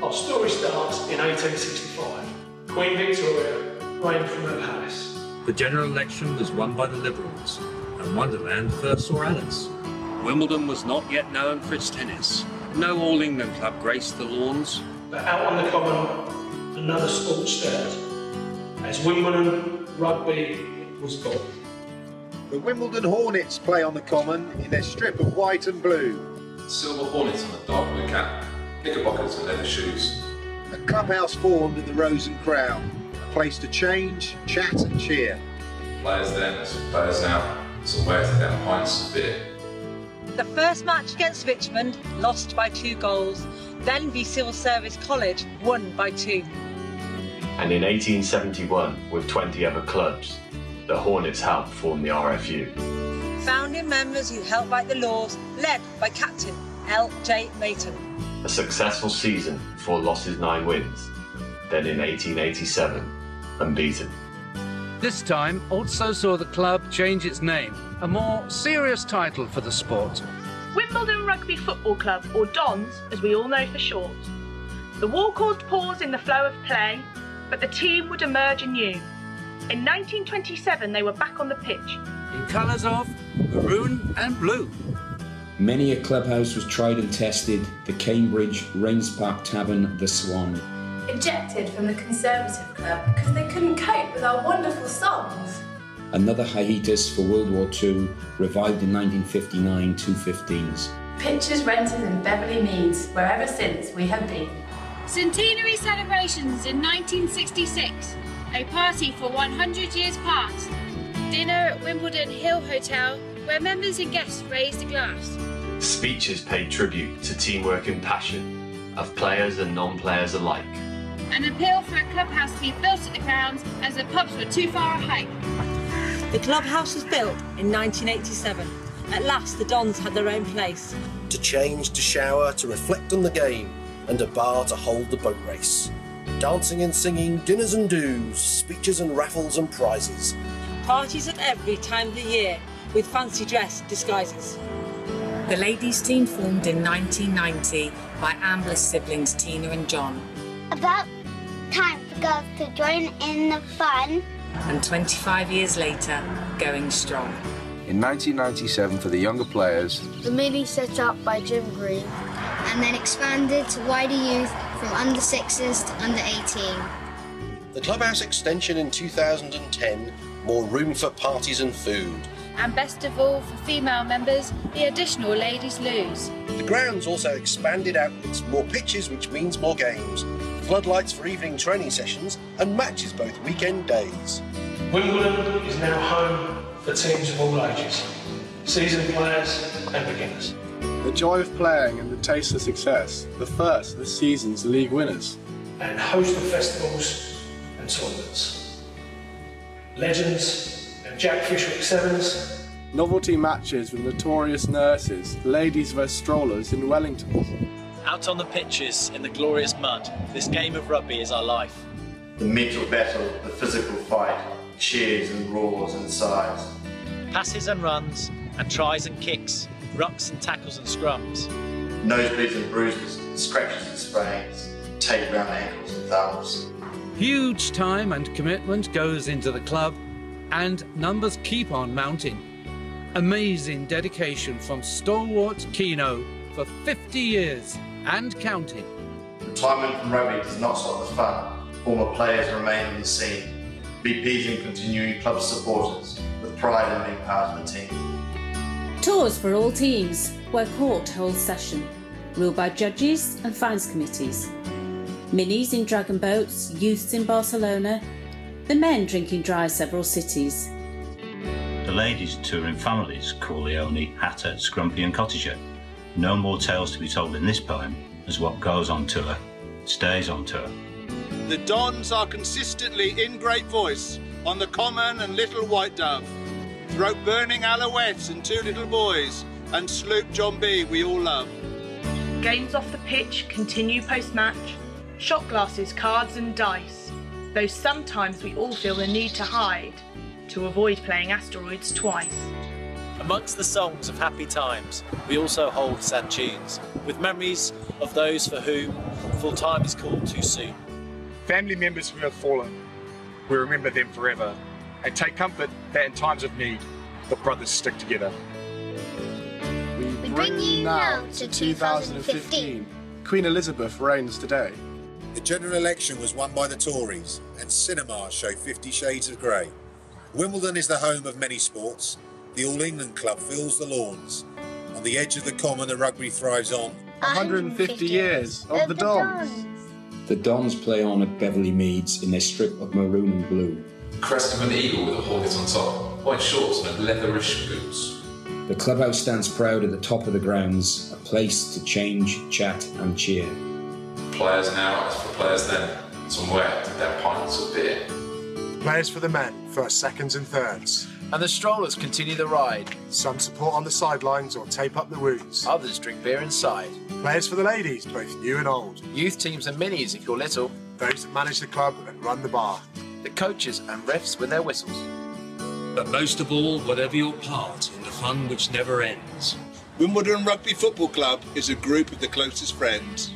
Our story starts in 1865. Queen Victoria reigned from her palace. The general election was won by the Liberals, and Wonderland first saw Alice. Wimbledon was not yet known for its tennis. No All England club graced the lawns. But out on the common, another sport stirred, as Wimbledon Rugby was born. The Wimbledon Hornets play on the common in their strip of white and blue. Silver Hornets on the dark blue cap, knickerbockers and leather shoes. A clubhouse formed in the Rose and Crown, a place to change, chat and cheer. Players then, as players now, somewhere to down pints of beer. The first match against Richmond, lost by 2 goals. Then v Civil Service College, won by 2. And in 1871, with 20 other clubs, the Hornets helped form the RFU. Founding members who helped write the laws, led by Captain L.J. Mayton. A successful season, 4 losses, 9 wins. Then in 1887, unbeaten. This time also saw the club change its name, a more serious title for the sport. Wimbledon Rugby Football Club, or Dons, as we all know for short. The war caused pause in the flow of play, but the team would emerge anew. In 1927, they were back on the pitch. In colours of maroon and blue. Many a clubhouse was tried and tested, the Cambridge, Rains Park Tavern, the Swan. Ejected from the Conservative Club because they couldn't cope with our wonderful songs. Another hiatus for World War II, revived in 1959, 215s. Pitches rented in Beverley Meads, where ever since we have been. Centenary celebrations in 1966, a party for 100 years past. Dinner at Wimbledon Hill Hotel, where members and guests raised a glass. Speeches paid tribute to teamwork and passion of players and non-players alike. An appeal for a clubhouse to be built at the grounds as the pubs were too far a hike. The clubhouse was built in 1987. At last, the Dons had their own place. To change, to shower, to reflect on the game, and a bar to hold the boat race. Dancing and singing, dinners and do's, speeches and raffles and prizes. Parties at every time of the year, with fancy dress disguises. The ladies' team formed in 1990 by Ambler's siblings Tina and John. About time for girls to join in the fun. And 25 years later, going strong. In 1997, for the younger players, the mini set up by Jim Green, and then expanded to wider youth from under 6s to under 18. The clubhouse extension in 2010, more room for parties and food. And best of all, for female members, the additional ladies' loos. The grounds also expanded outwards, more pitches, which means more games. Floodlights for evening training sessions and matches both weekend days. Wimbledon is now home for teams of all ages, seasoned players and beginners. The joy of playing and the taste of success, the first of the season's league winners. And host of festivals and tournaments. Legends and Jack Fishwick Sevens. Novelty matches with notorious nurses, ladies vs strollers in Wellington. Out on the pitches, in the glorious mud, this game of rugby is our life. The mental battle, the physical fight, cheers and roars and sighs. Passes and runs, and tries and kicks, rucks and tackles and scrums. Nosebleeds and bruises, scratches and sprains, tape round ankles and thumbs. Huge time and commitment goes into the club, and numbers keep on mounting. Amazing dedication from stalwart Keno for 50 years and counting. Retirement from rugby does not stop the fun. Former players remain on the scene. VPs and continuing club supporters with pride in being part of the team. Tours for all teams, where court holds session, ruled by judges and fines committees. Minis in dragon boats, youths in Barcelona, the men drinking dry several cities. The ladies touring families, Corleone, Hatter, Scrumpy and Cottager. No more tales to be told in this poem, as what goes on tour stays on tour. The Dons are consistently in great voice on the Common and Little White Dove. Throat-burning Alouettes and Two Little Boys, and Sloop John B we all love. Games off the pitch continue post-match. Shot glasses, cards and dice, though sometimes we all feel the need to hide to avoid playing asteroids twice. Amongst the songs of happy times, we also hold sad tunes, with memories of those for whom full time is called too soon. Family members who have fallen, we remember them forever, and take comfort that in times of need, the brothers stick together. We bring you now to 2015. Queen Elizabeth reigns today. The general election was won by the Tories, and cinemas show 50 Shades of Grey. Wimbledon is the home of many sports. The All England Club fills the lawns. On the edge of the common, the rugby thrives on. 150 years of the Dons. The Dons play on at Beverley Meads in their strip of maroon and blue. Crest of an eagle with a hornet on top, white shorts and leatherish boots. The clubhouse stands proud at the top of the grounds, a place to change, chat and cheer. Players now as for players then, somewhere to their pints of beer. Players for the men, first, seconds and thirds. And the strollers continue the ride. Some support on the sidelines or tape up the wounds. Others drink beer inside. Players for the ladies, both new and old. Youth teams and minis if you're little. Those that manage the club and run the bar. The coaches and refs with their whistles. But most of all, whatever your part in the fun which never ends. Wimbledon Rugby Football Club is a group of the closest friends.